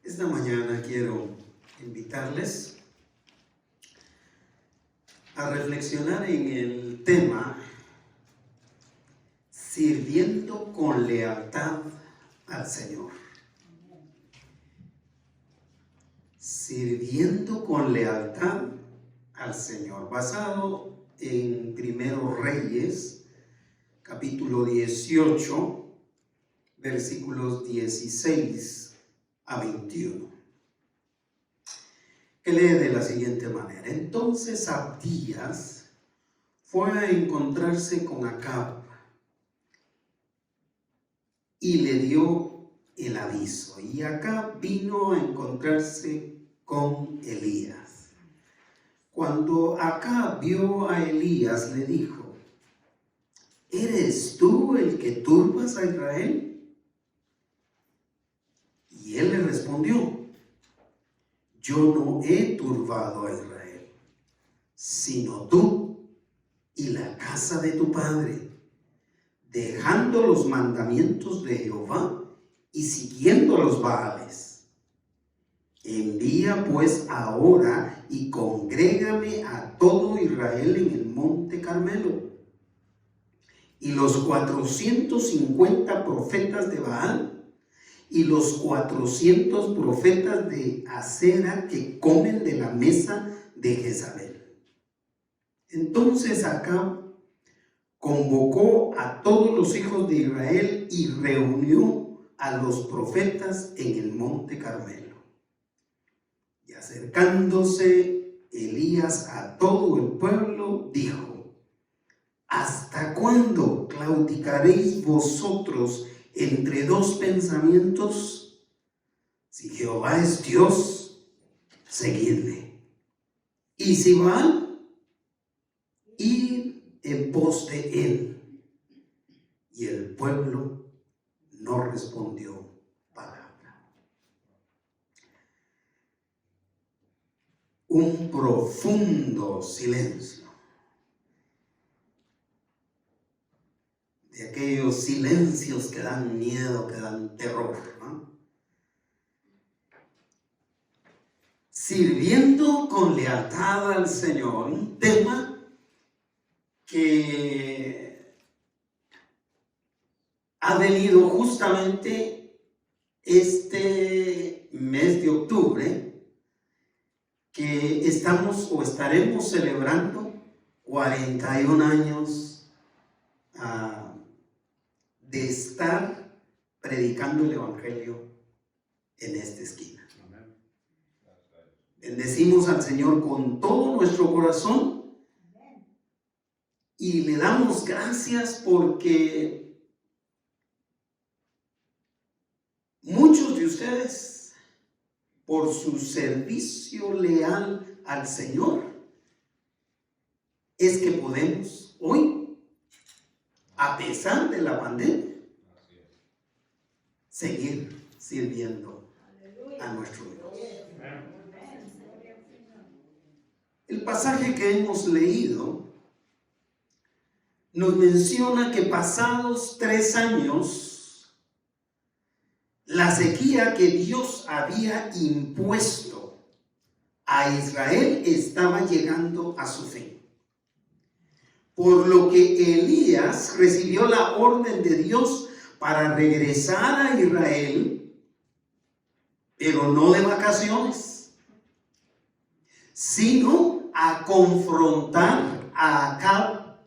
Esta mañana quiero invitarles a reflexionar en el tema sirviendo con lealtad al Señor. Sirviendo con lealtad al Señor, basado en Primero Reyes, capítulo 18, versículos 16 a 21, que lee de la siguiente manera: Entonces Abdías fue a encontrarse con Acab y le dio el aviso, y Acab vino a encontrarse con Elías. Cuando Acab vio a Elías, le dijo: ¿Eres tú el que turbas a Israel? Y él le respondió: Yo no he turbado a Israel, sino tú y la casa de tu padre, dejando los mandamientos de Jehová y siguiendo los Baales. Envía pues ahora y congrégame a todo Israel en el monte Carmelo. Y los 450 profetas de Baal y los 400 profetas de Acera que comen de la mesa de Jezabel. Entonces Acab convocó a todos los hijos de Israel y reunió a los profetas en el monte Carmelo. Y acercándose Elías a todo el pueblo, dijo: ¿Hasta cuándo claudicaréis vosotros entre dos pensamientos? Si Jehová es Dios, seguidle. Y si Baal, id en pos de él. Y el pueblo no respondió palabra. Un profundo silencio. De aquellos silencios que dan miedo, que dan terror, ¿no? Sirviendo con lealtad al Señor, un tema que ha venido justamente este mes de octubre, que estamos o estaremos celebrando 41 años de estar predicando el Evangelio en esta esquina. Bendecimos al Señor con todo nuestro corazón y le damos gracias porque muchos de ustedes, por su servicio leal al Señor, es que podemos hoy, a pesar de la pandemia, seguir sirviendo a nuestro Dios. El pasaje que hemos leído nos menciona que pasados 3 años, la sequía que Dios había impuesto a Israel estaba llegando a su fin. Por lo que Elías recibió la orden de Dios para regresar a Israel, pero no de vacaciones, sino a confrontar a Acab,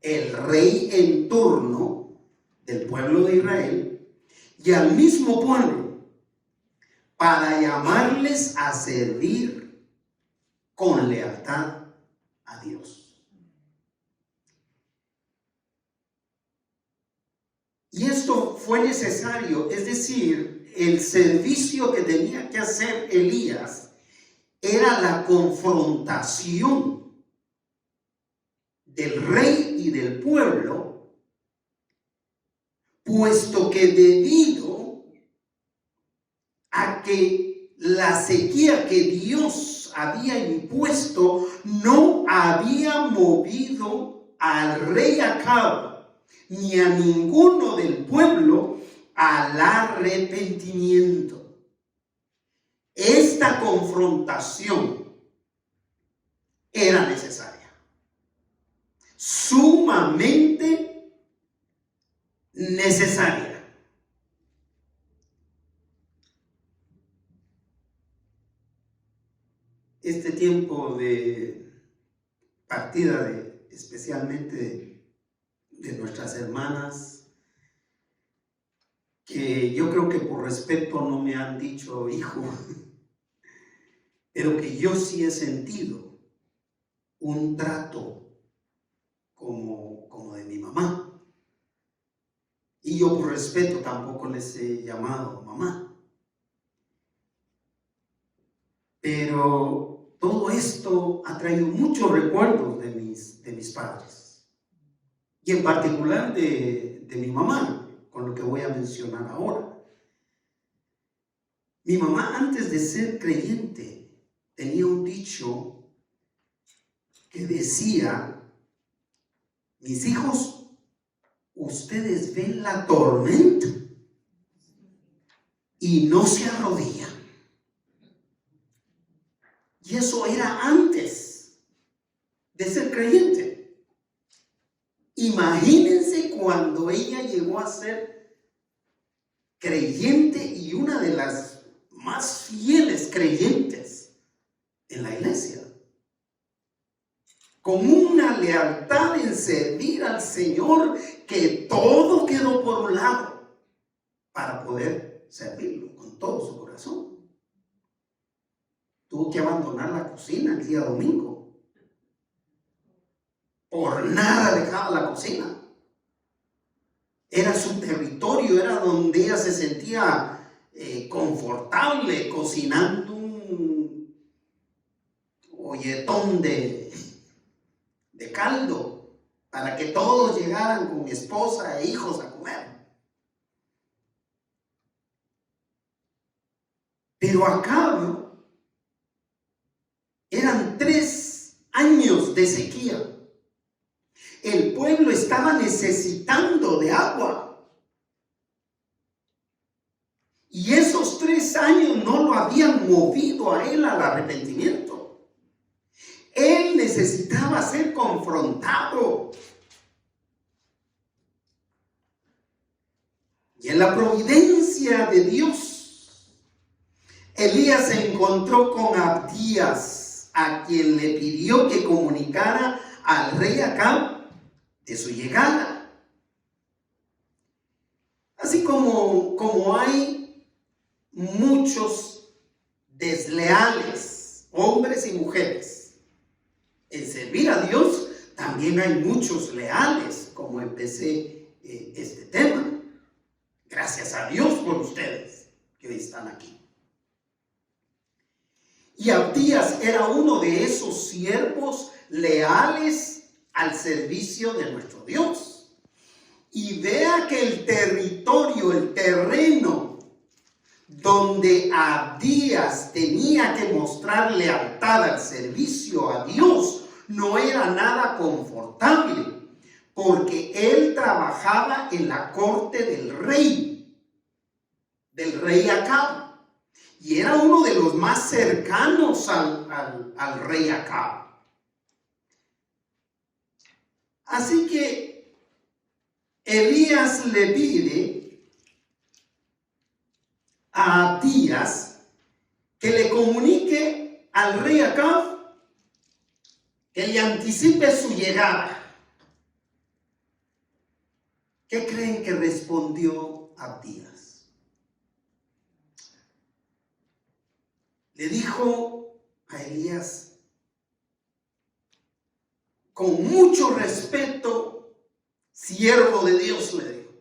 el rey en turno del pueblo de Israel, y al mismo pueblo, para llamarles a servir con lealtad a Dios. Y esto fue necesario, es decir, el servicio que tenía que hacer Elías era la confrontación del rey y del pueblo, puesto que debido a que la sequía que Dios había impuesto no había movido al rey Acab ni a ninguno del pueblo al arrepentimiento. esta confrontación era necesaria, sumamente necesaria. Este tiempo de partida, especialmente de nuestras hermanas, que yo creo que por respeto no me han dicho hijo, pero que yo sí he sentido un trato como de mi mamá. Y yo por respeto tampoco les he llamado mamá. Pero todo esto ha traído muchos recuerdos de mis padres. Y en particular de mi mamá, con lo que voy a mencionar ahora. Mi mamá, antes de ser creyente, tenía un dicho que decía: mis hijos, ustedes ven la tormenta y no se arrodillan. Y eso era antes de ser creyente. Imagínense cuando ella llegó a ser creyente y una de las más fieles creyentes en la iglesia, con una lealtad en servir al Señor, que todo quedó por un lado para poder servirlo con todo su corazón. Tuvo que abandonar la cocina el día domingo. Por nada dejaba la cocina. Era su territorio, era donde ella se sentía confortable, cocinando un olletón de caldo para que todos llegaran con esposa e hijos a comer. Pero acá eran 3 años de sequía. El pueblo estaba necesitando de agua. Y esos 3 años no lo habían movido a él al arrepentimiento. Él necesitaba ser confrontado. Y en la providencia de Dios, Elías se encontró con Abdías, a quien le pidió que comunicara al rey Acab de su llegada. Así como hay muchos desleales, hombres y mujeres, en servir a Dios, también hay muchos leales, como empecé este tema. Gracias a Dios por ustedes que hoy están aquí. Y Abdías era uno de esos siervos leales al servicio de nuestro Dios. Y vea que el territorio, el terreno donde Abdías tenía que mostrar lealtad al servicio a Dios, no era nada confortable, porque él trabajaba en la corte del rey Acab. Y era uno de los más cercanos al rey Acab. Así que Elías le pide a Abdías que le comunique al rey Acab, que le anticipe su llegada. ¿Qué creen que respondió Abdías? Le dijo a Elías, con mucho respeto, siervo de Dios, le dijo: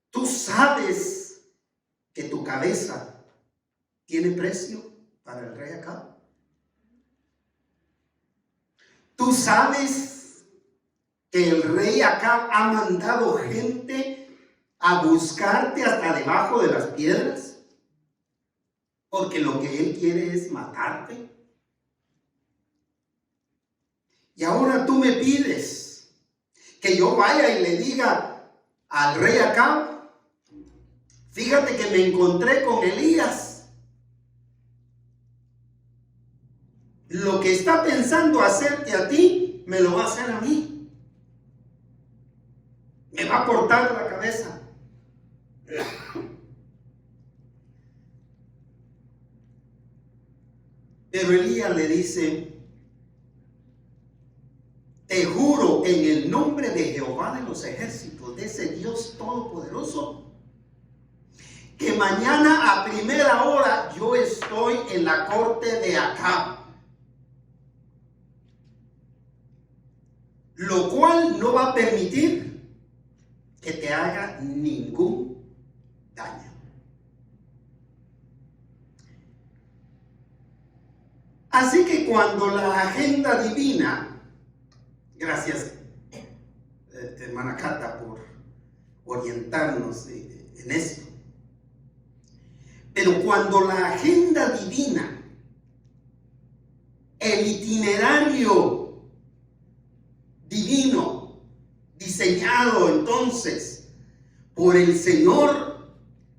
¿tú sabes que tu cabeza tiene precio para el rey Acab? ¿Tú sabes que el rey Acab ha mandado gente a buscarte hasta debajo de las piedras? Porque lo que él quiere es matarte. Y ahora tú me pides que yo vaya y le diga al rey Acab: fíjate que me encontré con Elías lo que está pensando hacerte a ti, me lo va a hacer a mí. Me va a cortar la cabeza. Pero Elías le dice: te juro en el nombre de Jehová de los ejércitos, de ese Dios todopoderoso, que mañana a primera hora yo estoy en la corte de Acab, lo cual no va a permitir que te haga ningún daño. Así que cuando la agenda divina, gracias hermana Cata por orientarnos en esto, pero cuando la agenda divina, el itinerario divino diseñado entonces por el Señor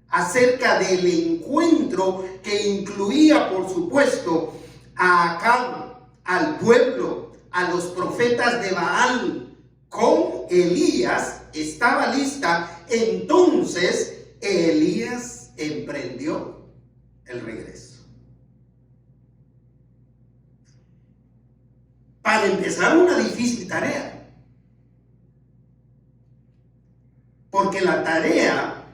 acerca del encuentro que incluía, por supuesto, a Acab, al pueblo, a los profetas de Baal, con Elías, estaba lista, entonces Elías emprendió el regreso. Para empezar, una difícil tarea, porque la tarea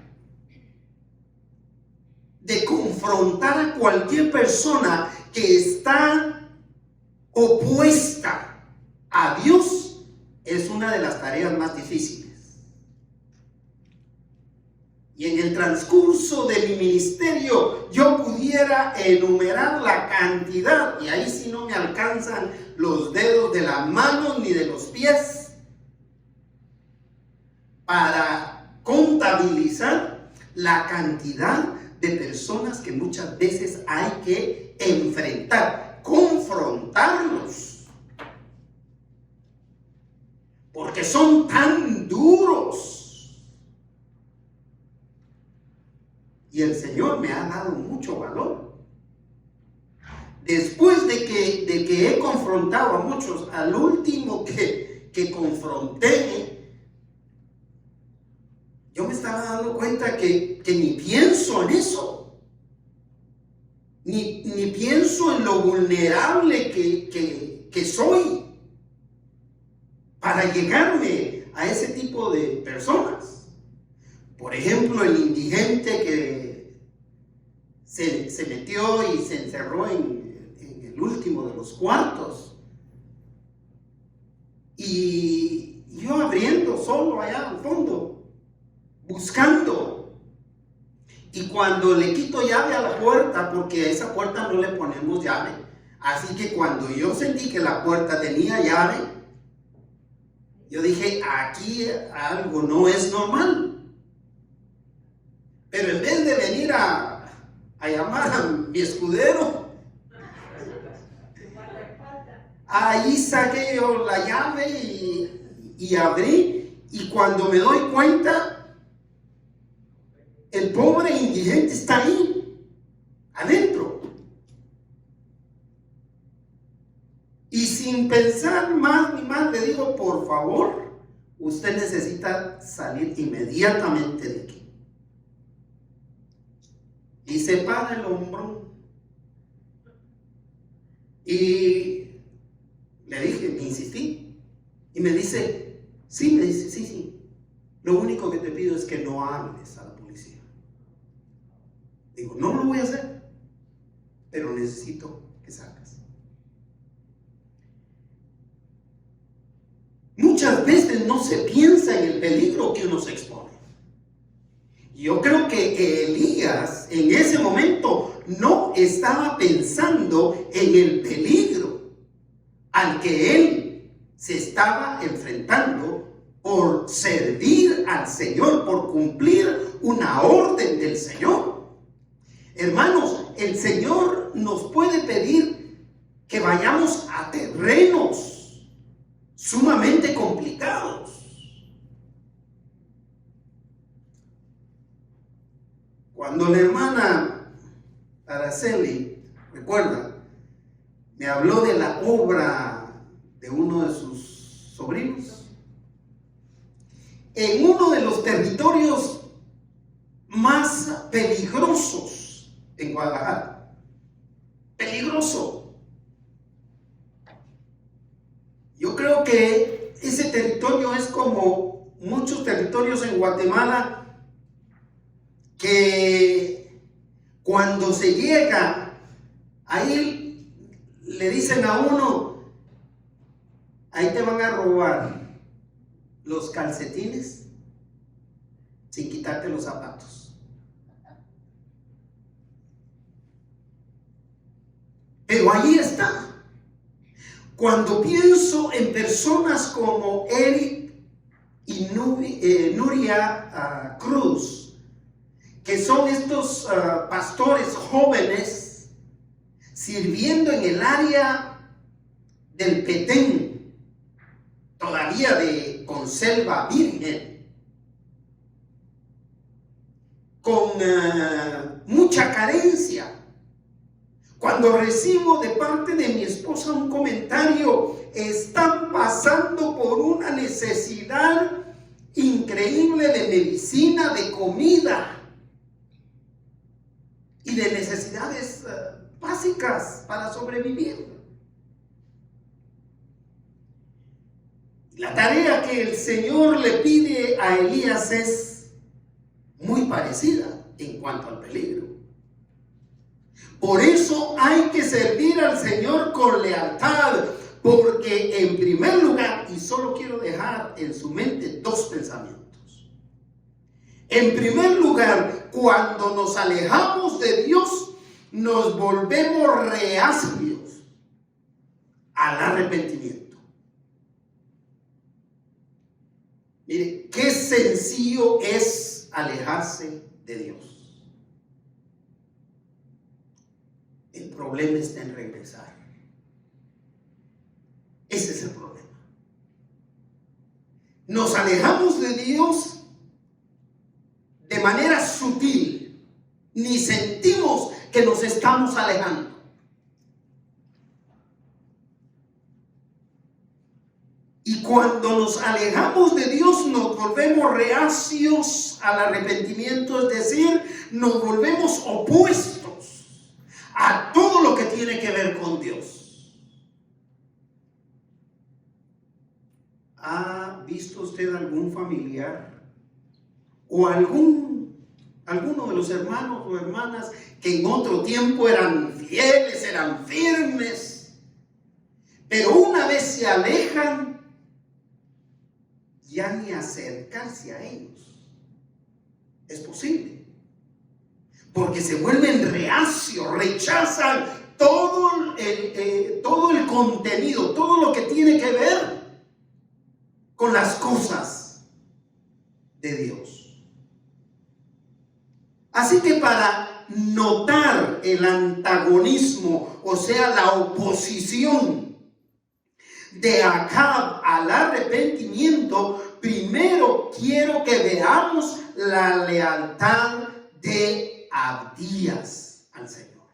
de confrontar a cualquier persona que está opuesta a Dios es una de las tareas más difíciles. Y en el transcurso de mi ministerio yo pudiera enumerar la cantidad, y ahí sí no me alcanzan los dedos de las manos ni de los pies, para contabilizar la cantidad de personas que muchas veces hay que enfrentar, confrontarlos, porque son tan duros. Y el Señor me ha dado mucho valor. Después de que he confrontado a muchos, al último que confronté, yo me estaba dando cuenta que ni pienso en eso. Ni pienso en lo vulnerable que soy para llegarme a ese tipo de personas. Por ejemplo, el indigente que se metió y se encerró en el último de los cuartos. Y yo abriendo solo allá al fondo, buscando. Y cuando le quito llave a la puerta, porque a esa puerta no le ponemos llave, así que cuando yo sentí que la puerta tenía llave, yo dije, aquí algo no es normal. Pero en vez de venir a llamar a mi escudero, ahí saqué yo la llave y abrí, y cuando me doy cuenta, el pobre indigente está ahí, adentro. Y sin pensar más ni más, le digo, por favor, usted necesita salir inmediatamente de aquí. Y se para el hombro. Y le dije, me insistí. Y me dice, sí. Lo único que te pido es que no hables a la policía. Digo, no lo voy a hacer, pero necesito que salgas. Muchas veces no se piensa en el peligro que uno se expone. Yo creo que Elías en ese momento no estaba pensando en el peligro al que él se estaba enfrentando por servir al Señor, por cumplir una orden del Señor. Hermanos, el Señor nos puede pedir que vayamos a terrenos sumamente complicados. Cuando la hermana Araceli, recuerda, me habló habló de la obra de uno de sus sobrinos en uno de los territorios más peligrosos en Guadalajara. Peligroso. Yo creo que ese territorio es como muchos territorios en Guatemala, que cuando se llega ahí le dicen a uno: ahí te van a robar los calcetines sin quitarte los zapatos. Pero ahí está. Cuando pienso en personas como Eric y Nuria Cruz, que son estos pastores jóvenes sirviendo en el área del Petén, todavía de conserva virgen, con mucha carencia. Cuando recibo de parte de mi esposa un comentario: están pasando por una necesidad increíble de medicina, de comida y de necesidades básicas para sobrevivir. La tarea que el Señor le pide a Elías es muy parecida en cuanto al peligro. Por eso hay que servir al Señor con lealtad, porque en primer lugar, y solo quiero dejar en su mente dos pensamientos. En primer lugar, cuando nos alejamos de Dios, nos volvemos reacios al arrepentimiento. Mire, qué sencillo es alejarse de Dios. El problema está en regresar. Ese es el problema. Nos alejamos de Dios de manera sutil. Ni sentimos que nos estamos alejando. Y cuando nos alejamos de Dios, nos volvemos reacios al arrepentimiento, es decir, nos volvemos opuestos a todo lo que tiene que ver con Dios. ¿Ha visto usted algún familiar o alguno de los hermanos o hermanas que en otro tiempo eran fieles, eran firmes, pero una vez se alejan, ya ni acercarse a ellos es posible? Porque se vuelven reacios, rechazan todo el contenido, todo lo que tiene que ver con las cosas de Dios. Así que para notar el antagonismo, o sea, la oposición de Acab al arrepentimiento, primero quiero que veamos la lealtad de Abdías al Señor.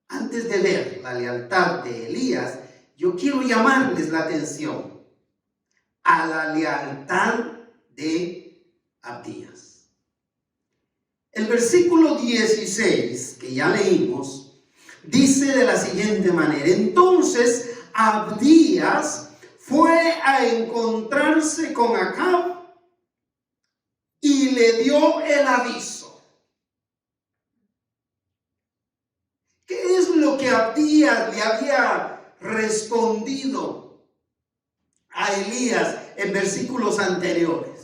Antes de ver la lealtad de Elías, yo quiero llamarles la atención a la lealtad de Abdías. El versículo 16, que ya leímos, dice de la siguiente manera: entonces Abdías fue a encontrarse con Acab y le dio el aviso. ¿Qué es lo que Abdías le había respondido a Elías en versículos anteriores?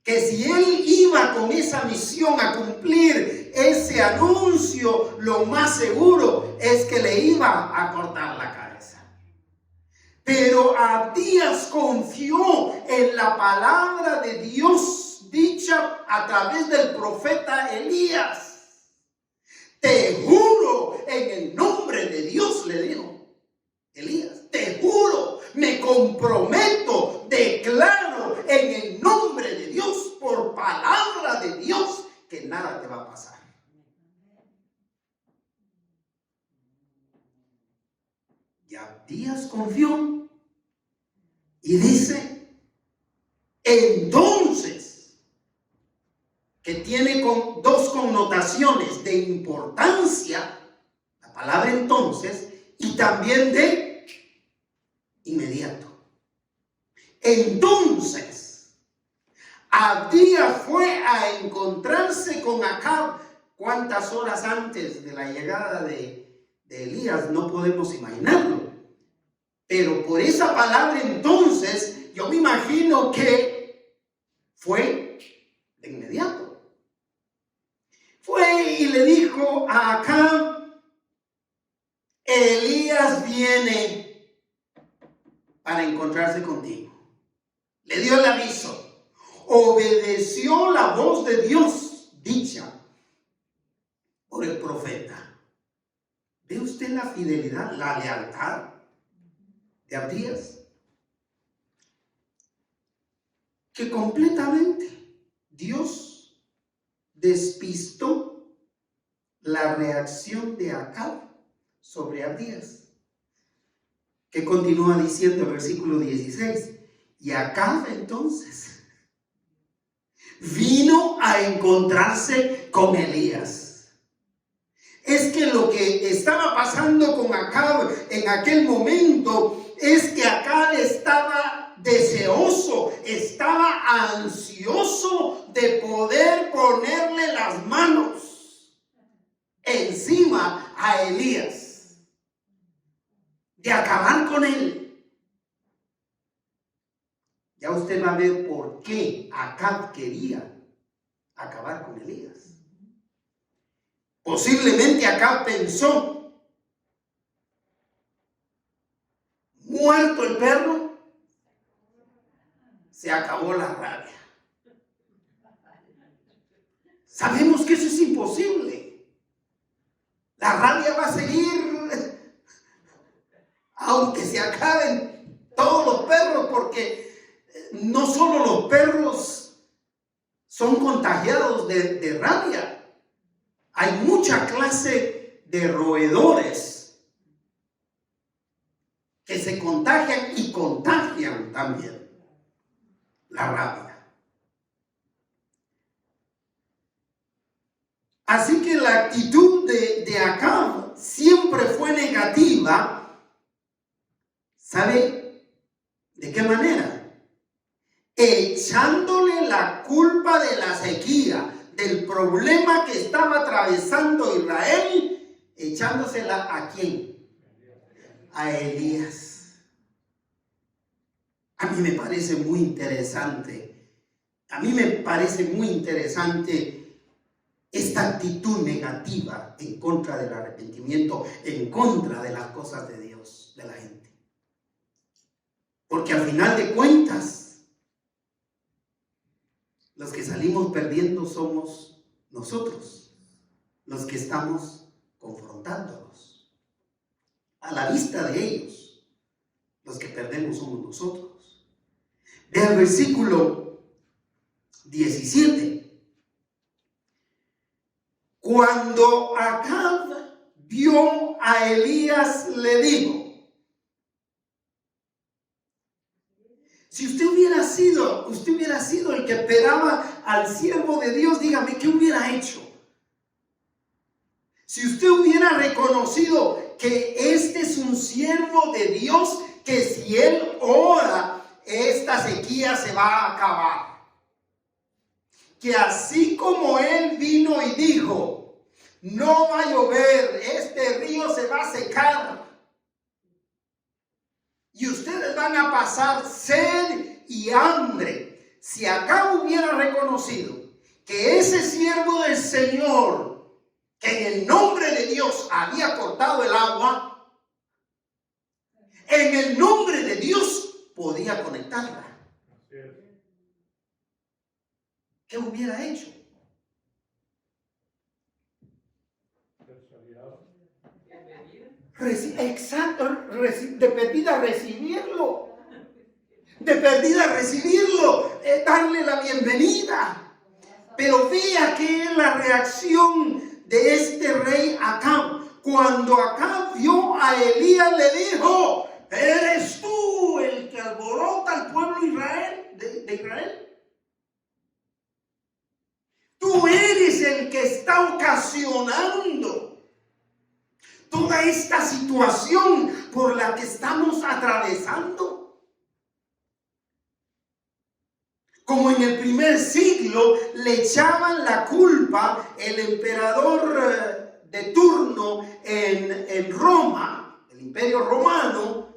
Que si él iba con esa misión a cumplir ese anuncio, lo más seguro es que le iba a cortar la cabeza. Pero Abdías confió en la palabra de Dios dicha a través del profeta Elías. Te juro en el nombre de Dios, le dijo Elías, te juro, me comprometo, declaro en el nombre de Dios, por palabra de Dios, que nada te va a pasar. confió y dice, entonces, que tiene dos connotaciones de importancia, la palabra entonces, y también de inmediato. Entonces, Abdías fue a encontrarse con Acab. ¿Cuántas horas antes de la llegada de Elías? No podemos imaginarlo. Pero por esa palabra entonces, yo me imagino que fue de inmediato. Fue y le dijo a Acab, Elías viene para encontrarse contigo. Le dio el aviso. Obedeció la voz de Dios dicha por el profeta. ¿Ve usted la fidelidad, la lealtad de Abdías? Que completamente Dios despistó la reacción de Acab sobre Abdías. Que continúa diciendo el versículo 16. Y Acab entonces vino a encontrarse con Elías. Es que lo que estaba pasando con Acab en aquel momento es que Acab estaba deseoso, estaba ansioso de poder ponerle las manos encima a Elías, de acabar con él. Ya usted va a ver por qué Acab quería acabar con Elías. Posiblemente Acab pensó, muerto el perro, se acabó la rabia. Sabemos que eso es imposible. La rabia va a seguir aunque se acaben todos los perros, porque no solo los perros son contagiados de rabia. Hay mucha clase de roedores que se contagian y contagian también la rabia. Así que la actitud de Acab siempre fue negativa. ¿Sabe de qué manera? Echándole la culpa de la sequía, del problema que estaba atravesando Israel, echándosela ¿a quién? A Elías. A mí me parece muy interesante. A mí me parece muy interesante esta actitud negativa en contra del arrepentimiento, en contra de las cosas de Dios, de la gente. Porque al final de cuentas, los que salimos perdiendo somos nosotros, los que estamos confrontándolos. A la vista de ellos, los que perdemos somos nosotros. Vea el versículo 17. Cuando Acab vio a Elías, le dijo: si usted hubiera sido el que esperaba al siervo de Dios, dígame, ¿qué hubiera hecho? Si usted hubiera reconocido que este es un siervo de Dios, que si él ora, esta sequía se va a acabar. Que así como él vino y dijo, no va a llover, este río se va a secar, y ustedes van a pasar sed y hambre. Si Acab hubiera reconocido que ese siervo del Señor, que en el nombre de Dios había cortado el agua, en el nombre de Dios podía conectarla, ¿qué hubiera hecho? Exacto, de perdida recibirlo, darle la bienvenida. Pero vea que es la reacción de este rey Acab. Cuando Acab vio a Elías, le dijo: ¿Eres tú el que alborota al pueblo de Israel? Tú eres el que está ocasionando toda esta situación por la que estamos atravesando. Como en el primer siglo le echaban la culpa el emperador de turno en Roma, el Imperio Romano,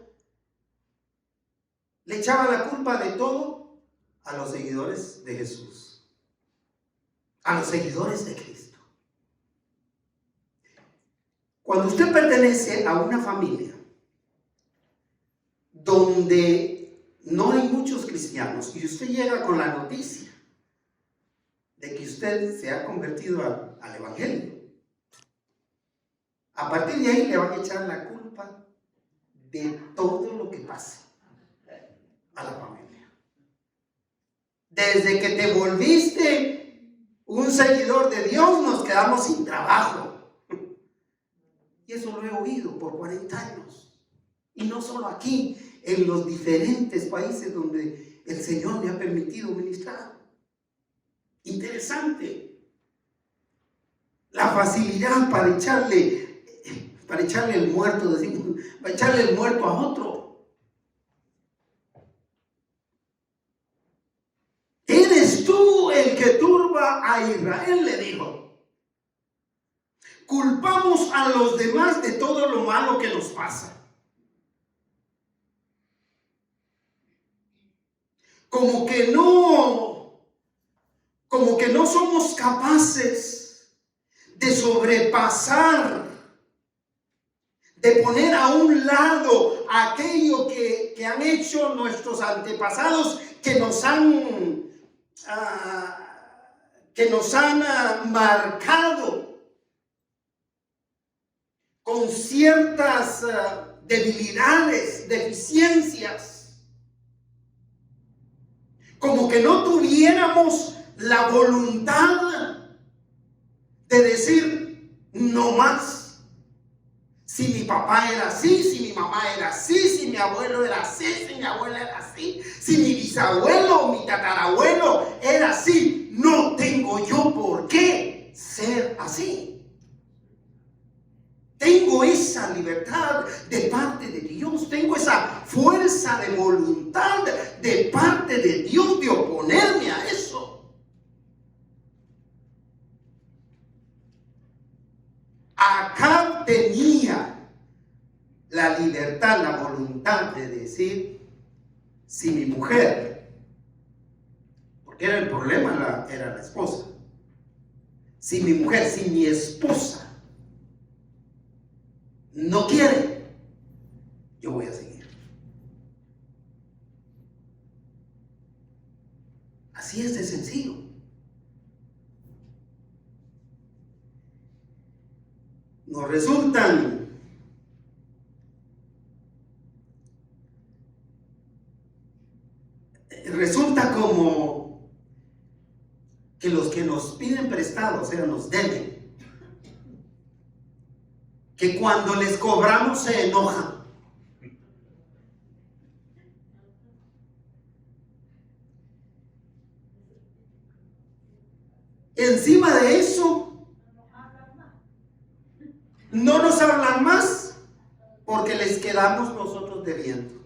le echaba la culpa de todo a los seguidores de Jesús, a los seguidores de Cristo. Cuando usted pertenece a una familia donde no hay muchos cristianos y usted llega con la noticia de que usted se ha convertido al Evangelio, a partir de ahí le van a echar la culpa de todo lo que pase a la familia. Desde que te volviste un seguidor de Dios, nos quedamos sin trabajo. Y eso lo he oído por 40 años. Y no solo aquí, en los diferentes países donde el Señor me ha permitido ministrar. Interesante. La facilidad para echarle el muerto, decimos, para echarle el muerto a otro. ¿Eres tú el que turba a Israel?, le dijo. Culpamos a los demás de todo lo malo que nos pasa. Como que no somos capaces de sobrepasar, de poner a un lado aquello que han hecho nuestros antepasados, que nos han marcado con ciertas debilidades, deficiencias, como que no tuviéramos la voluntad de decir no más. Si mi papá era así, si mi mamá era así, si mi abuelo era así, si mi abuela era así, si mi bisabuelo o mi tatarabuelo era así, no tengo yo por qué ser así. Tengo esa libertad de parte de Dios, tengo esa fuerza de voluntad de parte de Dios de oponerme a eso. Acab tenía la libertad, la voluntad de decir, si mi mujer, porque era el problema, era la esposa, si mi mujer, si mi esposa no quiere, yo voy a seguir. Así es de sencillo. Nos resulta como que los que nos piden prestado, o sea, nos deben, que cuando les cobramos se enojan. Encima de eso, no nos hablan más porque les quedamos nosotros debiendo.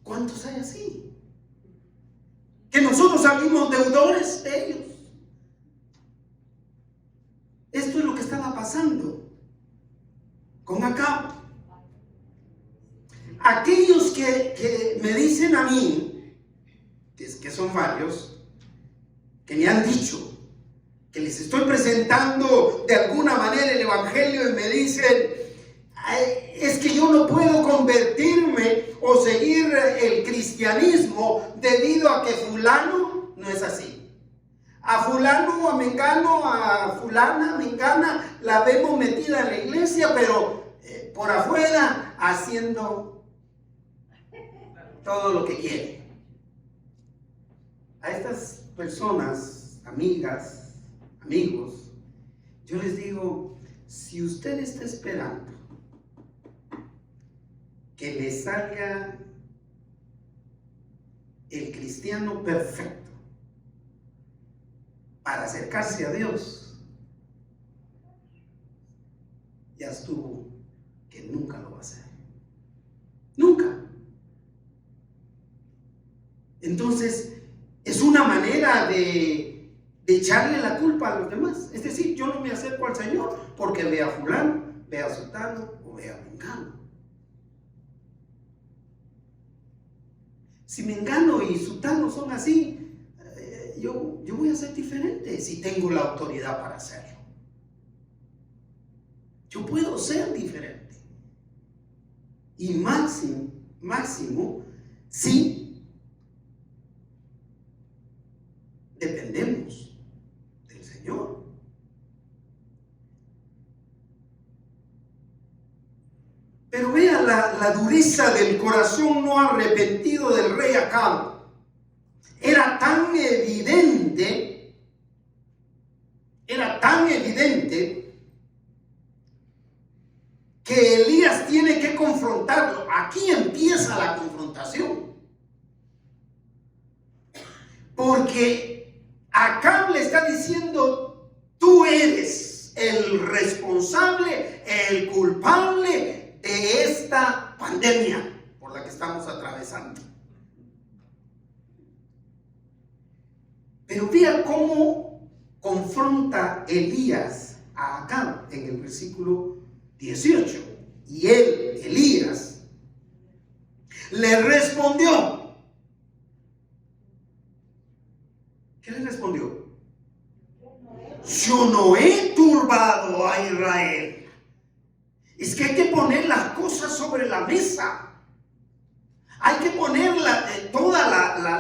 ¿Cuántos hay así? Que nosotros salimos deudores de ellos. Esto es lo que estaba pasando con Acab. Aquellos que me dicen a mí, que son varios, que me han dicho que les estoy presentando de alguna manera el Evangelio y me dicen, es que yo no puedo convertirme o seguir el cristianismo debido a que fulano no es así. A fulano, a mengano, a fulana, mengana, la vemos metida en la iglesia, pero por afuera haciendo todo lo que quiere. A estas personas, amigas, amigos, yo les digo, si usted está esperando que me salga el cristiano perfecto para acercarse a Dios, ya estuvo, que nunca lo va a hacer. Nunca. Entonces, es una manera de echarle la culpa a los demás. Es decir, yo no me acerco al Señor porque vea a fulano, vea a sultano o vea a mengano. Si mengano y sultano son así, yo voy a ser diferente si tengo la autoridad para hacerlo. Yo puedo ser diferente. Y máximo, sí, dependemos del Señor. Pero vea la dureza del corazón no arrepentido del rey Acab. Era tan evidente que Elías tiene que confrontarlo. Aquí empieza la confrontación. Porque Acab le está diciendo: tú eres el responsable, el culpable de esta pandemia por la que estamos atravesando. Pero vea cómo confronta Elías a Acab en el versículo 18. Y él, Elías, le respondió. ¿Qué le respondió? Yo no he turbado a Israel. Es que hay que poner las cosas sobre la mesa. Hay que poner toda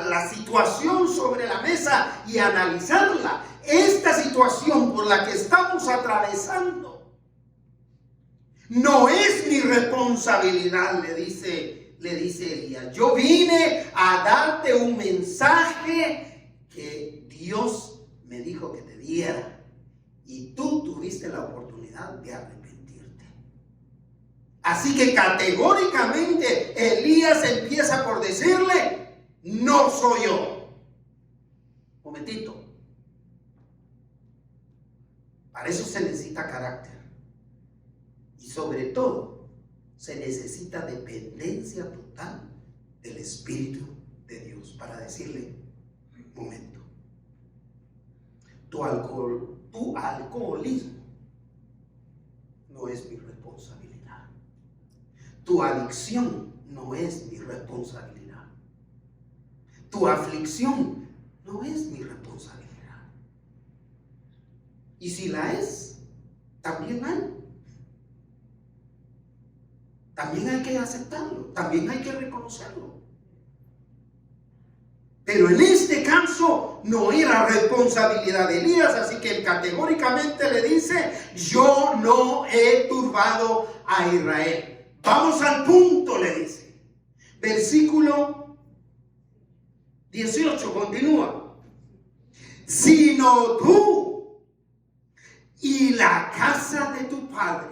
la situación sobre la mesa y analizarla. Esta situación por la que estamos atravesando no es mi responsabilidad, le dice Elías. Yo vine a darte un mensaje que Dios me dijo que te diera, y tú tuviste la oportunidad de arrepentirte. Así que categóricamente Elías empieza por decirle: no soy yo. Momentito. Para eso se necesita carácter. Y sobre todo, se necesita dependencia total del Espíritu de Dios para decirle: momento. Tu alcoholismo no es mi responsabilidad. Tu adicción no es mi responsabilidad. Tu aflicción no es mi responsabilidad. Y si la es, también hay. También hay que aceptarlo, también hay que reconocerlo. Pero en este caso no era responsabilidad de Elías, así que categóricamente le dice: yo no he turbado a Israel. Vamos al punto, le dice. Versículo 18, continúa. Sino tú y la casa de tu padre.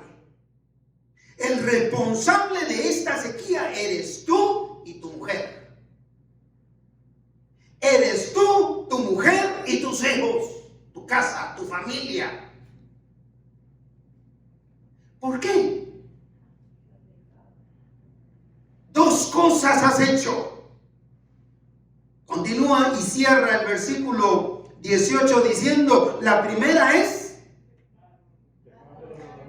El responsable de esta sequía eres tú y tu mujer. Eres tú, tu mujer y tus hijos, tu casa, tu familia. ¿Por qué? Dos cosas has hecho. Continúa y cierra el versículo 18 diciendo: la primera es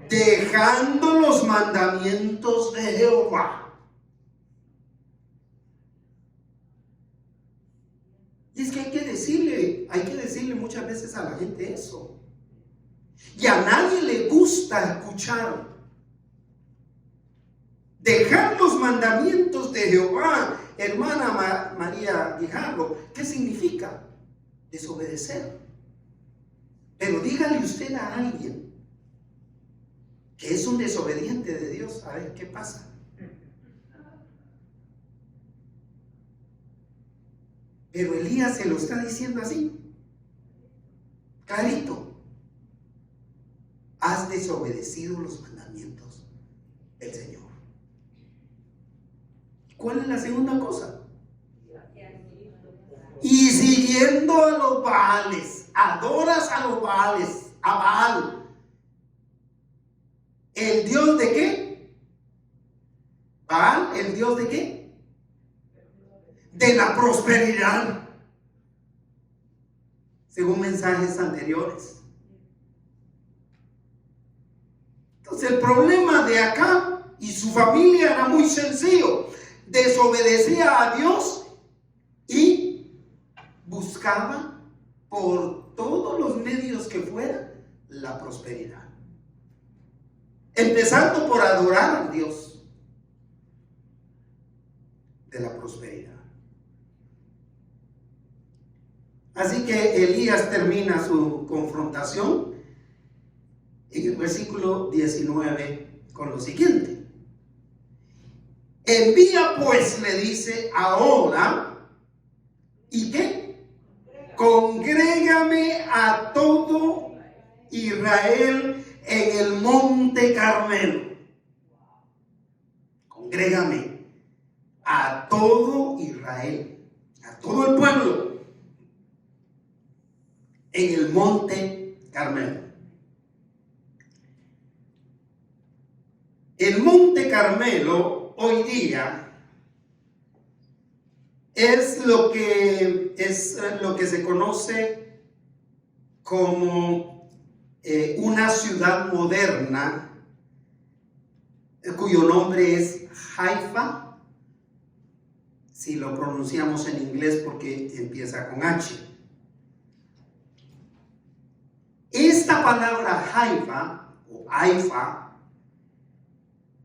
dejando los mandamientos de Jehová. Y es que hay que decirle muchas veces a la gente eso. Y a nadie le gusta escuchar. Dejar los mandamientos de Jehová, hermana María Guijarro, ¿qué significa? Desobedecer. Pero dígale usted a alguien que es un desobediente de Dios, a ver qué pasa. Pero Elías se lo está diciendo así, clarito: has desobedecido los mandamientos del Señor. ¿Cuál es la segunda cosa? Y siguiendo a los Baales, adoras a los Baales, a Baal. ¿El Dios de qué? Baal, ¿el Dios de qué? De la prosperidad, según mensajes anteriores. Entonces el problema de Acab y su familia era muy sencillo. Desobedecía a Dios y buscaba por todos los medios que fuera la prosperidad, empezando por adorar al Dios de la prosperidad. Así que Elías termina su confrontación en el versículo 19 con lo siguiente: envía pues, le dice, ahora, ¿y qué? Congrégame a todo Israel en el monte Carmelo. Congrégame a todo Israel, a todo el pueblo, en el monte Carmelo. El monte Carmelo hoy día es lo que se conoce como una ciudad moderna, cuyo nombre es Haifa, si lo pronunciamos en inglés porque empieza con H. Esta palabra Haifa o Haifa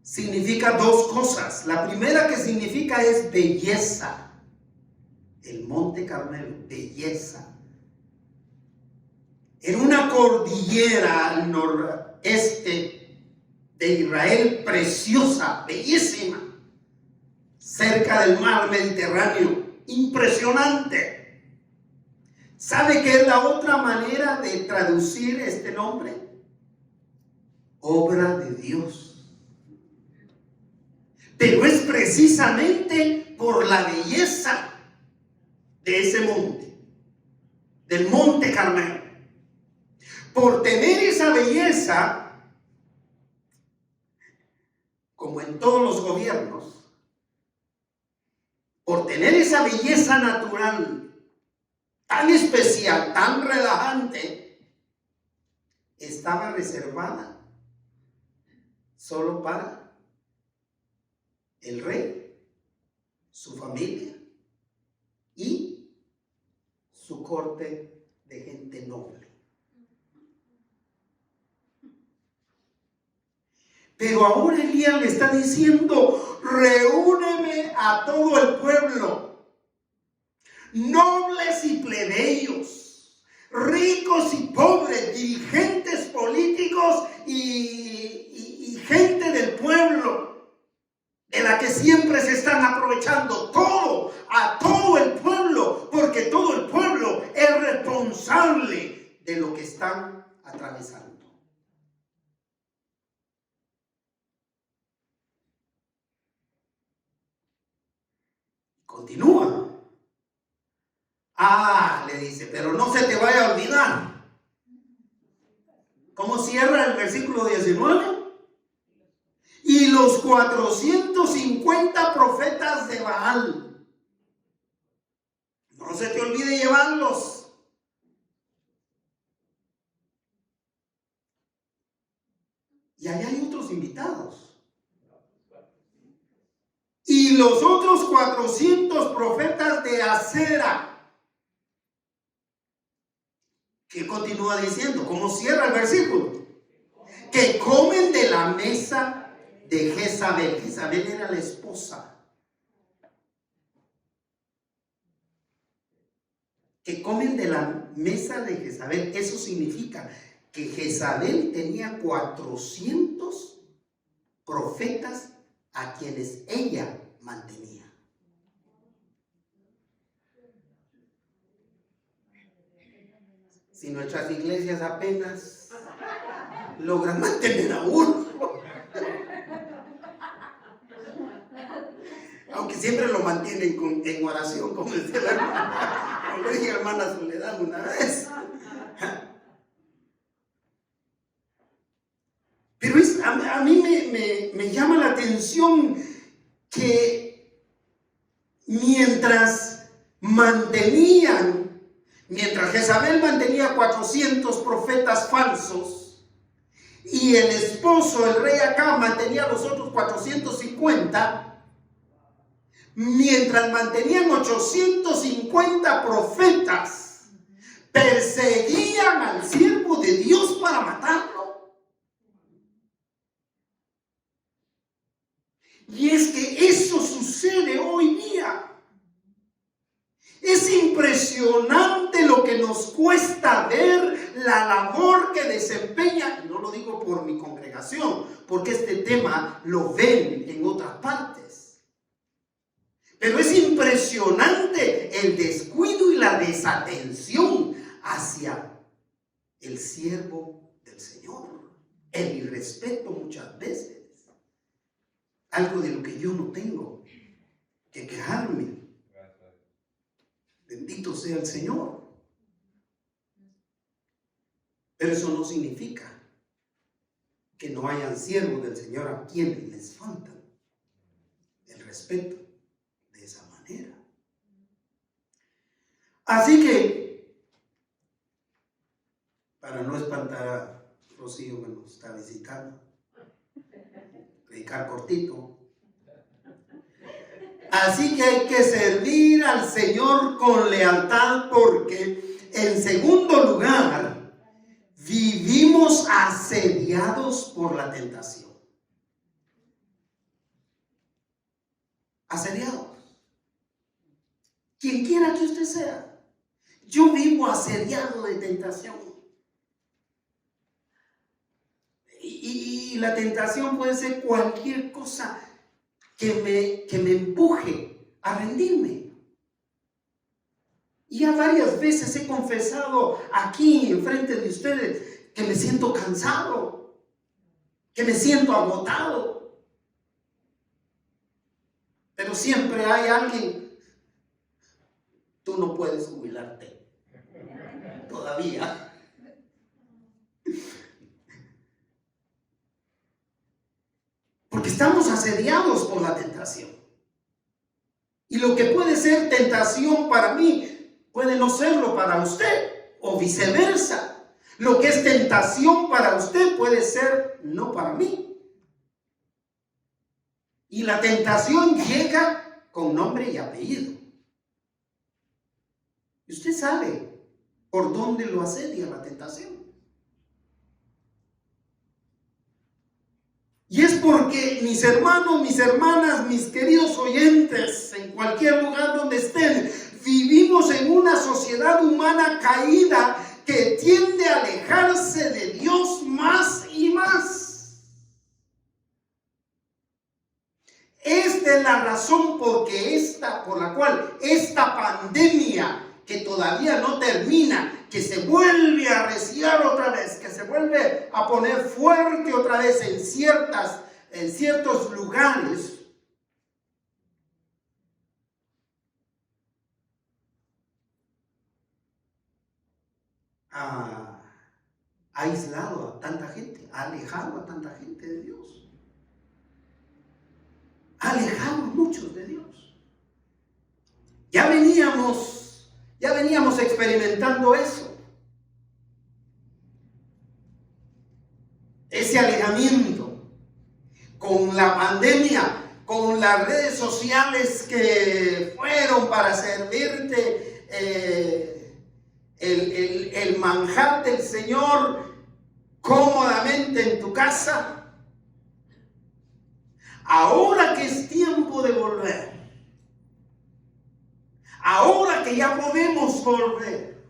significa dos cosas. La primera que significa es belleza. El monte Carmelo, belleza. En una cordillera al noreste de Israel, preciosa, bellísima, cerca del mar Mediterráneo, impresionante. ¿Sabe qué es la otra manera de traducir este nombre? Obra de Dios. Pero es precisamente por la belleza de ese monte, del monte Carmelo. Por tener esa belleza, como en todos los gobiernos, por tener esa belleza natural tan especial, tan relajante, estaba reservada solo para el rey, su familia y su corte de gente noble. Pero ahora Elías le está diciendo: reúneme a todo el pueblo, nobles y plebeyos, ricos y pobres, dirigentes políticos y gente del pueblo, de la que siempre se están aprovechando, a todo el pueblo, porque todo el pueblo es responsable de lo que están atravesando. Continúa. Le dice, pero no se te vaya a olvidar. ¿Cómo cierra el versículo 19? Y los 450 profetas de Baal. No se te olvide llevarlos. Y allá hay otros invitados. Y los otros 400 profetas de Acera. ¿Qué continúa diciendo? ¿Cómo cierra el versículo? Que comen de la mesa de Jezabel. Jezabel era la esposa. Que comen de la mesa de Jezabel. Eso significa que Jezabel tenía 400 profetas a quienes ella mantenía. Si nuestras iglesias apenas logran mantener a uno. Aunque siempre lo mantienen en oración, como decía la hermana, como le dije a hermana Soledad una vez. Pero a mí me llama la atención que mientras Jezabel mantenía 400 profetas falsos y el esposo, el rey Acab, mantenía los otros 450, mientras mantenían 850 profetas, perseguían al siervo de Dios para matarlo. Y es que eso sucede hoy día. Es impresionante lo que nos cuesta ver la labor que desempeña. No lo digo por mi congregación, porque este tema lo ven en otras partes. Pero es impresionante el descuido y la desatención hacia el siervo del Señor. El irrespeto muchas veces. Algo de lo que yo no tengo que quejarme. Bendito sea el Señor. Pero eso no significa que no hayan siervos del Señor a quienes les falta el respeto de esa manera. Así que, para no espantar a Rocío que nos está visitando, predicar cortito. Así que hay que servir al Señor con lealtad, porque en segundo lugar, vivimos asediados por la tentación. Asediados. Quien quiera que usted sea, yo vivo asediado de tentación. Y la tentación puede ser cualquier cosa que me empuje a rendirme. Y ya varias veces he confesado aquí enfrente de ustedes que me siento cansado, que me siento agotado. Pero siempre hay alguien: tú no puedes jubilarte todavía. Porque estamos asediados por la tentación. Y lo que puede ser tentación para mí, puede no serlo para usted, o viceversa. Lo que es tentación para usted puede ser no para mí. Y la tentación llega con nombre y apellido. Y usted sabe por dónde lo asedia la tentación. Y es porque, mis hermanos, mis hermanas, mis queridos oyentes, en cualquier lugar donde estén, vivimos en una sociedad humana caída que tiende a alejarse de Dios más y más. Esta es la razón por la cual esta pandemia, que todavía no termina, que se vuelve a arreciar otra vez, que se vuelve a poner fuerte otra vez en ciertos lugares, ha aislado a tanta gente, ha alejado a tanta gente de Dios, ha alejado a muchos de Dios. Ya veníamos experimentando eso, ese alejamiento con la pandemia, con las redes sociales que fueron para servirte el manjar del Señor cómodamente en tu casa. Ahora que es tiempo de volver, ahora que ya podemos volver,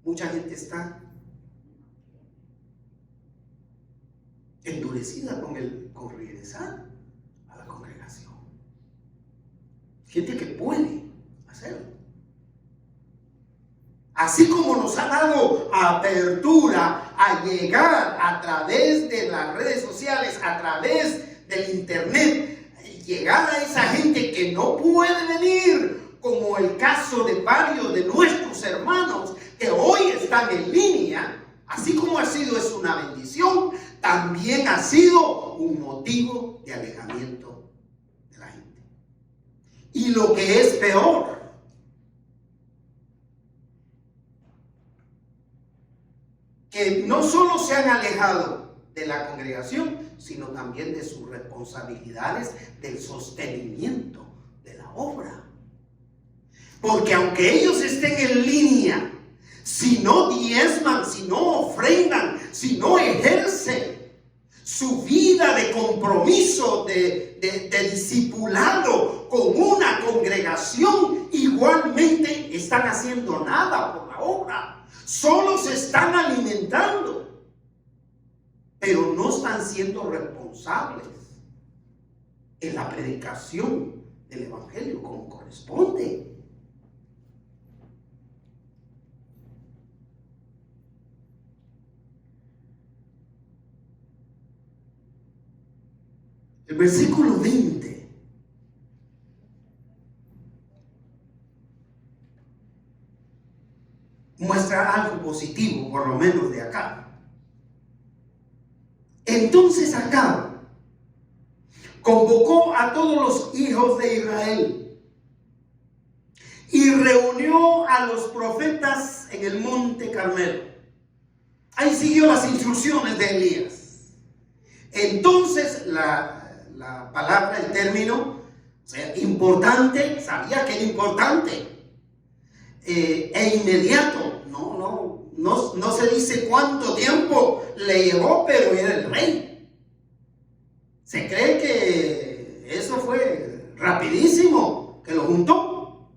mucha gente está endurecida con regresar a la congregación. Gente que puede hacerlo. Así como nos ha dado apertura a llegar a través de las redes sociales, a través del internet, llegar a esa gente que no puede venir, como el caso de varios de nuestros hermanos que hoy están en línea, así como ha sido es una bendición, también ha sido un motivo de alejamiento de la gente. Y lo que es peor, que no solo se han alejado de la congregación, sino también de sus responsabilidades del sostenimiento de la obra. Porque aunque ellos estén en línea, si no diezman, si no ofrendan, si no ejercen su vida de compromiso, de discipulado con una congregación, igualmente están haciendo nada por la obra. Solo se están alimentando, pero no están siendo responsables en la predicación del evangelio como corresponde. El versículo 20 muestra algo positivo, por lo menos de acá. Entonces Acab convocó a todos los hijos de Israel y reunió a los profetas en el monte Carmelo. Ahí siguió las instrucciones de Elías. Entonces la palabra, el término, o sea, importante, sabía que era importante, e inmediato. No se dice cuánto tiempo le llevó, pero era el rey. Se cree que eso fue rapidísimo, que lo juntó,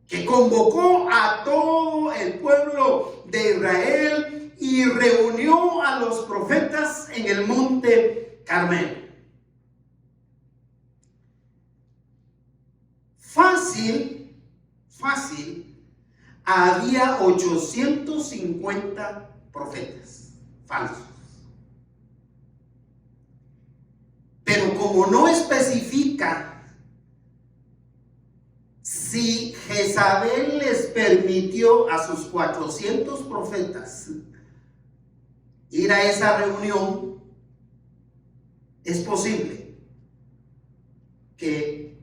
que convocó a todo el pueblo de Israel y reunió a los profetas en el monte Carmelo. Fácil, había 850 profetas falsos. Pero como no especifica si Jezabel les permitió a sus 400 profetas ir a esa reunión, es posible que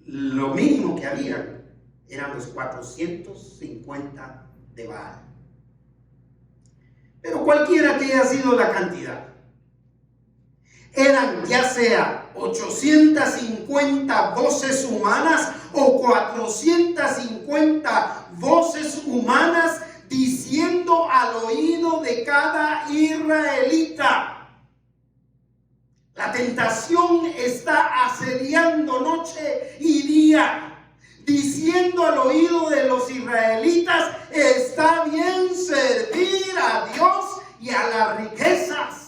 lo mínimo que había eran los 450 de Baal. Pero cualquiera que haya sido la cantidad, eran ya sea 850 voces humanas o 450 voces humanas diciendo al oído de cada israelita: la tentación está asediando noche y día, diciendo al oído de los israelitas: está bien servir a Dios y a las riquezas.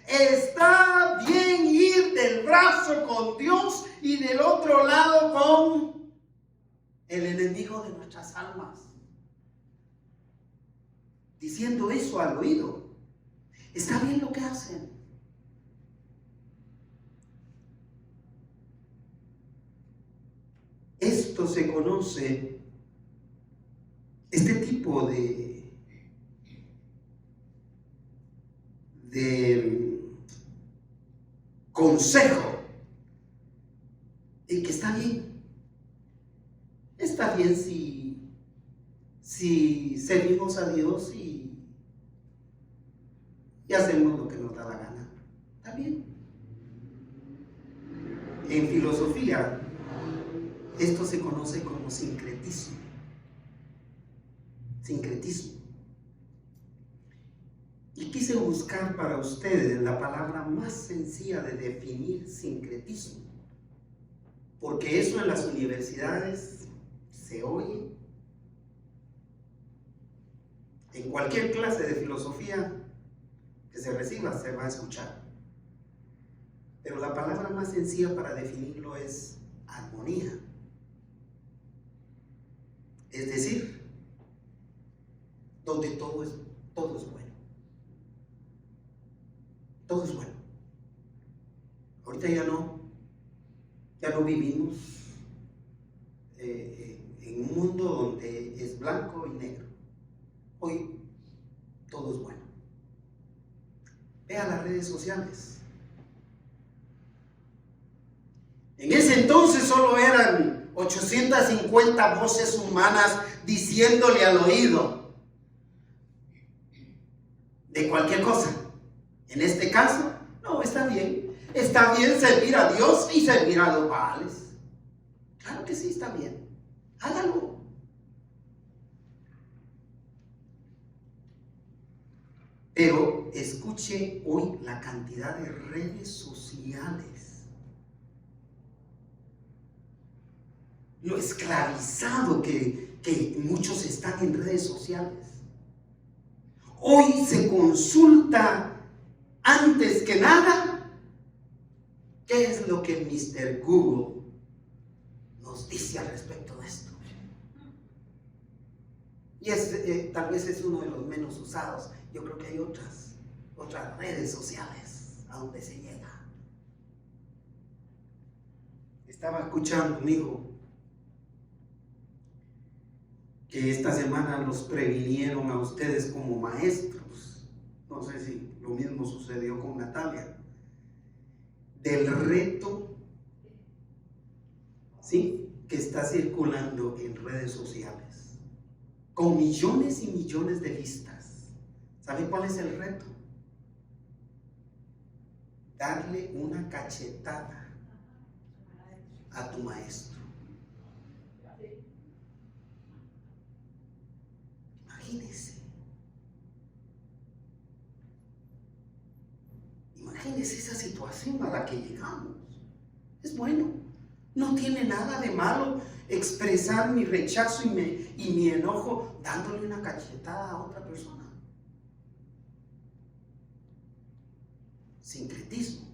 Está bien ir del brazo con Dios y del otro lado con el enemigo de nuestras almas. Diciendo eso al oído. Está bien lo que hacen. Esto se conoce, este tipo de consejo, y que está bien. Está bien si servimos a Dios y hacemos lo que nos da la gana. Está bien. En filosofía, esto se conoce como sincretismo. Sincretismo. Y quise buscar para ustedes la palabra más sencilla de definir sincretismo, porque eso en las universidades se oye. En cualquier clase de filosofía que se reciba se va a escuchar. Pero la palabra más sencilla para definirlo es armonía. Es decir, donde todo es bueno. Todo es bueno. Ahorita ya no vivimos en un mundo donde es blanco y negro. Hoy todo es bueno. Vea las redes sociales. En ese entonces solo eran 850 voces humanas diciéndole al oído de cualquier cosa. En este caso, no, está bien servir a Dios y servir a los Baales. Claro que sí, está bien. Hágalo. Pero escuche hoy la cantidad de redes sociales, lo esclavizado que muchos están en redes sociales. Hoy se consulta antes que nada qué es lo que Mr. Google nos dice al respecto de esto. Y tal vez es uno de los menos usados. Yo creo que hay otras redes sociales a donde se llega. Estaba escuchando un hijo que esta semana los previnieron a ustedes como maestros. No sé si lo mismo sucedió con Natalia. Del reto, ¿sí?, que está circulando en redes sociales, con millones y millones de vistas. ¿Sabe cuál es el reto? Darle una cachetada a tu maestro. Imagínese esa situación a la que llegamos. Es bueno, no tiene nada de malo expresar mi rechazo y mi enojo dándole una cachetada a otra persona. Sincretismo.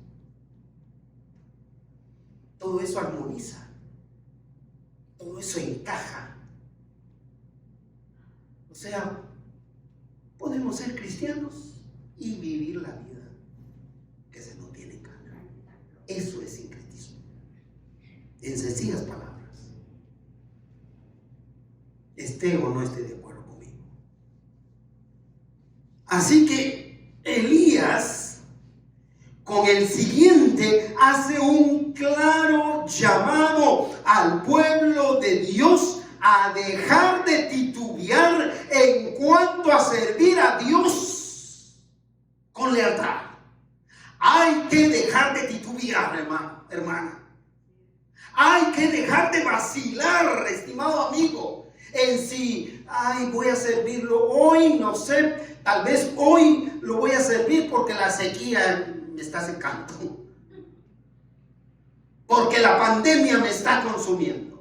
Todo eso armoniza, todo eso encaja. O sea, podemos ser cristianos y vivir la vida que se nos tiene cara. Eso es sincretismo, en sencillas palabras. Esté o no esté de acuerdo conmigo. Así que Elías, con el siguiente, hace un claro llamado al pueblo de Dios a dejar de titubear en cuanto a servir a Dios con lealtad. Hay que dejar de titubear, hermana. Hay que dejar de vacilar, estimado amigo, en si, voy a servirlo hoy, no sé, tal vez hoy lo voy a servir porque la sequía me está secando, porque la pandemia me está consumiendo.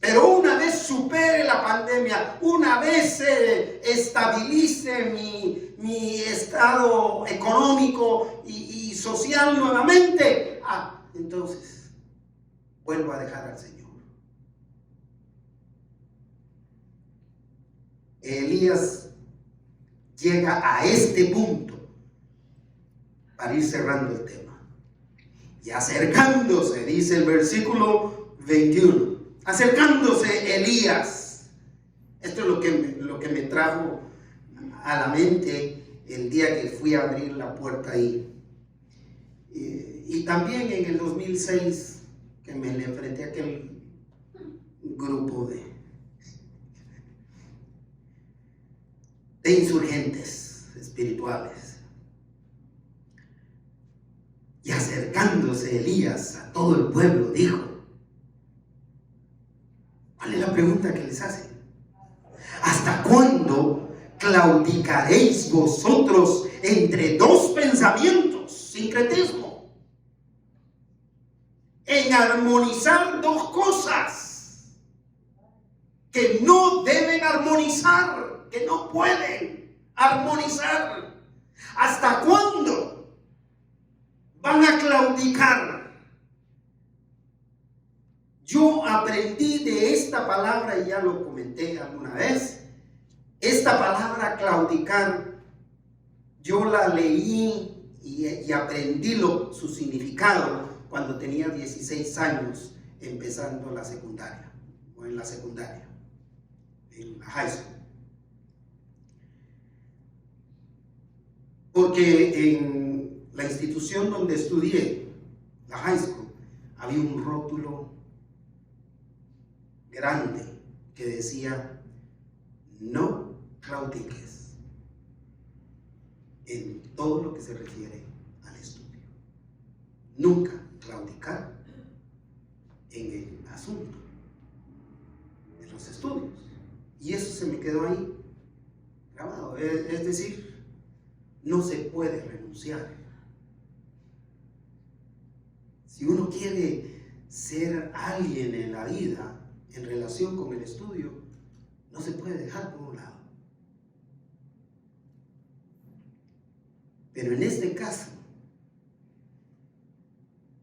Pero una vez supere la pandemia, una vez estabilice mi estado económico y social nuevamente, entonces vuelvo a dejar al Señor. Elías llega a este punto para ir cerrando el tema. Y acercándose, dice el versículo 21, acercándose Elías. Esto es lo que me trajo a la mente el día que fui a abrir la puerta ahí. Y también en el 2006, que me le enfrenté a aquel grupo de insurgentes espirituales. Y acercándose Elías a todo el pueblo, dijo: ¿cuál es la pregunta que les hacen? ¿Hasta cuándo claudicaréis vosotros entre dos pensamientos? Sincretismo. En armonizar dos cosas que no deben armonizar, que no pueden armonizar. ¿Hasta cuándo van a claudicar? Yo aprendí de esta palabra, y ya lo comenté alguna vez. Esta palabra claudicar, yo la leí y aprendí su significado cuando tenía 16 años, empezando la secundaria, o en la secundaria, en la high school. Porque en la institución donde estudié, la high school, había un rótulo grande que decía: no claudiques en todo lo que se refiere al estudio. Nunca claudicar en el asunto de los estudios. Y eso se me quedó ahí grabado. Es decir, no se puede renunciar. Si uno quiere ser alguien en la vida en relación con el estudio, no se puede dejar por un lado. Pero en este caso,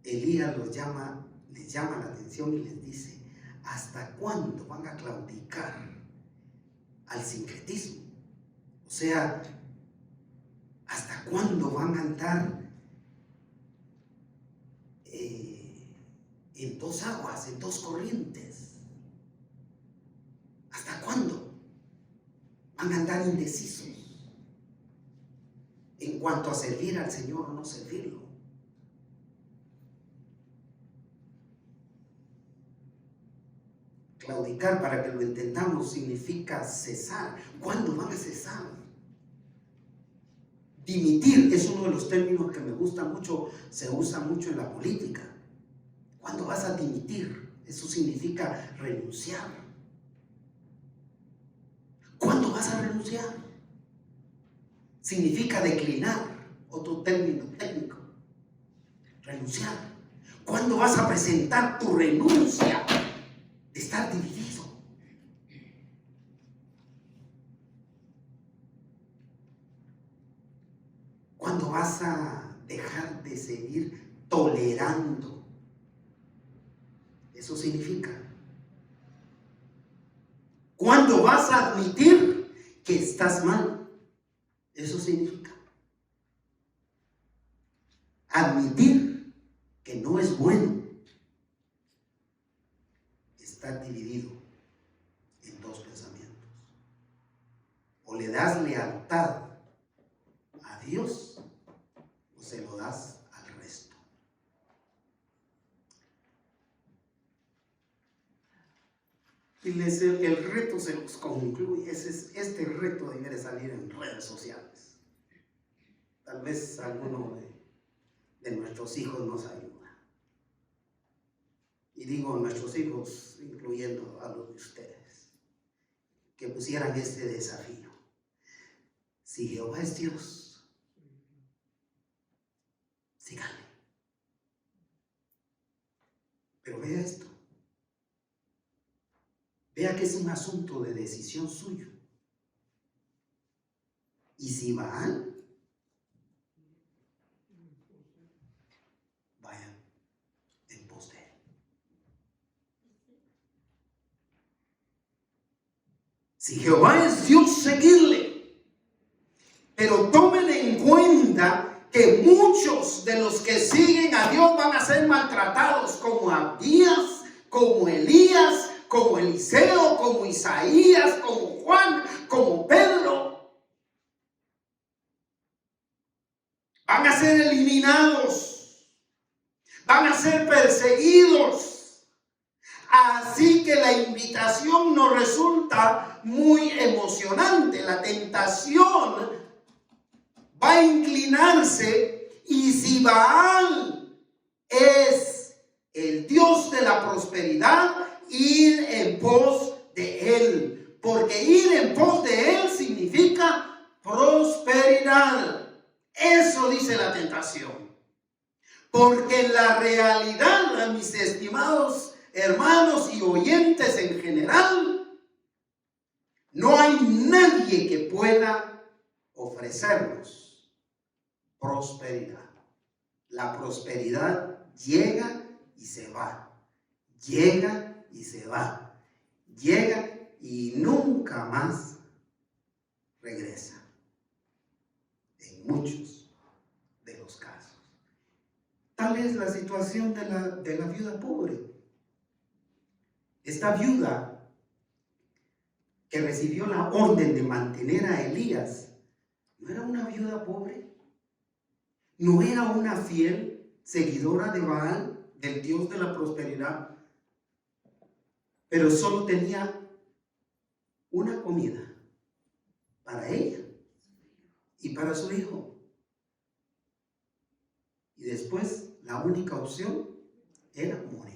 Elías les llama la atención y les dice: ¿hasta cuándo van a claudicar al sincretismo? O sea, ¿hasta cuándo van a andar en dos aguas, en dos corrientes? ¿Hasta cuándo van a andar indecisos en cuanto a servir al Señor o no servirlo? Claudicar, para que lo entendamos, significa cesar. ¿Cuándo van a cesar? Dimitir es uno de los términos que me gusta mucho, se usa mucho en la política. ¿Cuándo vas a dimitir? Eso significa renunciar. ¿Cuándo vas a renunciar? Significa declinar, otro término técnico. Renunciar. ¿Cuándo vas a presentar tu renuncia de estar dividido? ¿Cuándo vas a dejar de seguir tolerando? Eso significa. ¿Cuándo vas a admitir que estás mal? Eso significa. Admitir que no es bueno. Estar dividido en dos pensamientos. O le das lealtad a Dios o se lo das al resto. Y el reto se los concluye. Este reto debe de salir en redes sociales. Tal vez alguno de nuestros hijos nos ayuda. Y digo nuestros hijos, incluyendo a los de ustedes, que pusieran este desafío. Si Jehová es Dios, síganle. Pero vea esto. Vea que es un asunto de decisión suyo. Y si Baal, vayan en pos de él. Si Jehová es Dios, seguirle. Pero tomen en cuenta que muchos de los que siguen a Dios van a ser maltratados, como Abías, como Elías, como Eliseo, como Isaías, como Juan, como Pedro. Van a ser eliminados, van a ser perseguidos. Así que la invitación nos resulta muy emocionante. La tentación va a inclinarse, y si Baal es el Dios de la prosperidad, ir en pos de él, porque ir en pos de él significa prosperidad. Eso dice la tentación. Porque en la realidad, mis estimados hermanos y oyentes en general, no hay nadie que pueda ofrecernos prosperidad. La prosperidad llega y se va. Llega y se va. Llega y nunca más regresa. En muchos de los los casos. Tal es la situación de la viuda pobre. Esta viuda que recibió la orden de mantener a Elías, ¿no era una viuda pobre? ¿No era una fiel seguidora de Baal, del Dios de la prosperidad? Pero solo tenía una comida para ella y para su hijo. Y después la única opción era morir.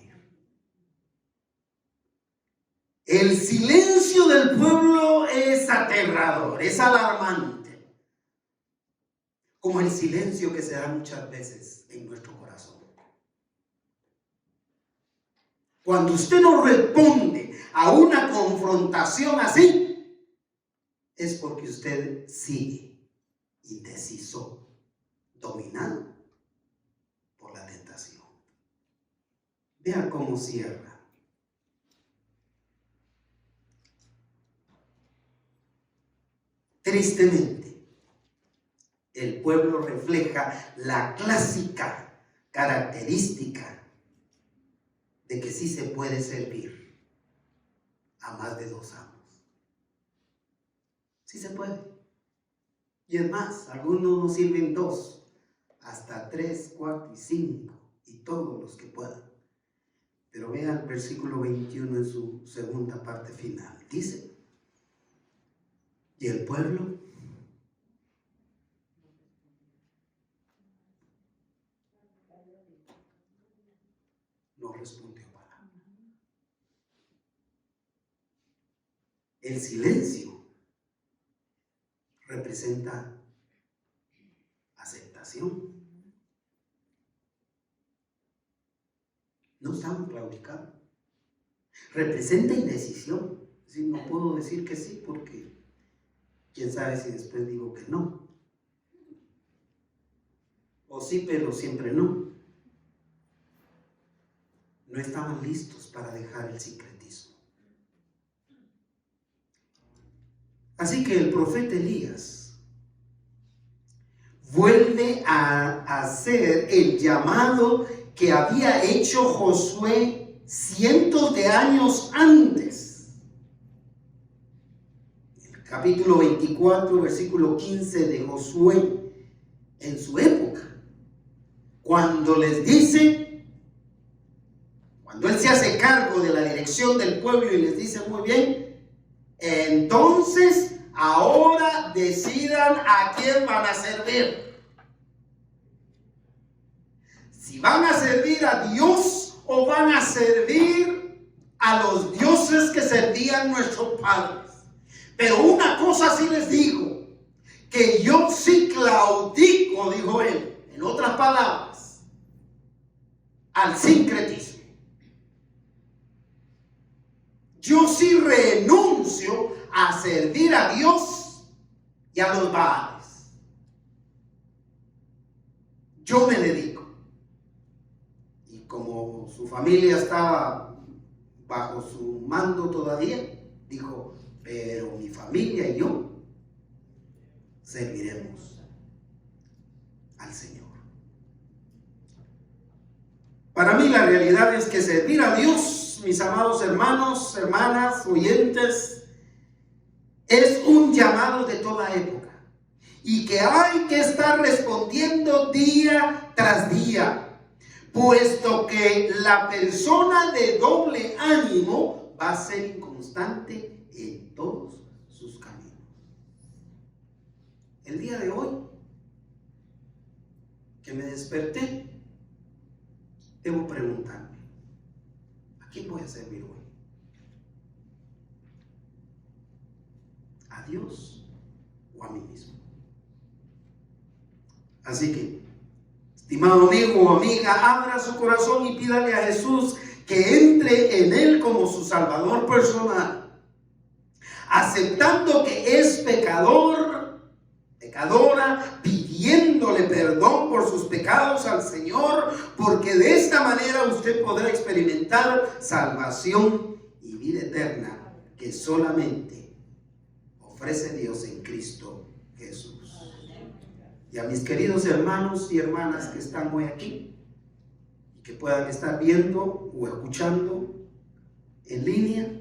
El silencio del pueblo es aterrador, es alarmante, como el silencio que se da muchas veces en nuestro corazón. Cuando usted no responde a una confrontación así, es porque usted sigue indeciso, dominado por la tentación. Vea cómo cierra. Tristemente, el pueblo refleja la clásica característica de que sí se puede servir a más de 2 amos. Sí se puede. Y es más, algunos no sirven 2, hasta 3, 4 y 5, y todos los que puedan. Pero vean el versículo 21 en su segunda parte final. Dice: y el pueblo no respondió palabra. El silencio representa aceptación. No estamos claudicando. Representa indecisión. Es decir, no puedo decir que sí porque quién sabe si después digo que no. O sí, pero siempre no. No estaban listos para dejar el sincretismo. Así que el profeta Elías vuelve a hacer el llamado que había hecho Josué cientos de años antes. Capítulo 24, versículo 15 de Josué, en su época, cuando les dice, cuando él se hace cargo de la dirección del pueblo y les dice: muy bien, entonces ahora decidan a quién van a servir. Si van a servir a Dios o van a servir a los dioses que servían nuestros padres. Pero una cosa sí les digo, que yo sí claudico, dijo él, en otras palabras, al sincretismo. Yo sí renuncio a servir a Dios y a los Baales. Yo me dedico. Y como su familia estaba bajo su mando todavía, dijo: pero mi familia y yo serviremos al Señor. Para mí la realidad es que servir a Dios, mis amados hermanos, hermanas, oyentes, es un llamado de toda época y que hay que estar respondiendo día tras día, puesto que la persona de doble ánimo va a ser inconstante en todos sus caminos. El día de hoy que me desperté, debo preguntarme: ¿a quién voy a servir hoy? ¿A Dios o a mí mismo? Así que, estimado amigo o amiga, abra su corazón y pídale a Jesús que entre en él como su Salvador personal, aceptando que es pecador, pecadora, pidiéndole perdón por sus pecados al Señor, porque de esta manera usted podrá experimentar salvación y vida eterna que solamente ofrece Dios en Cristo Jesús. Y a mis queridos hermanos y hermanas que están hoy aquí y que puedan estar viendo o escuchando en línea,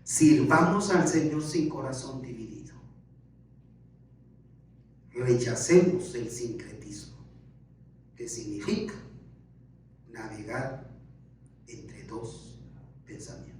sirvamos al Señor sin corazón dividido. Rechacemos el sincretismo, que significa navegar entre dos pensamientos.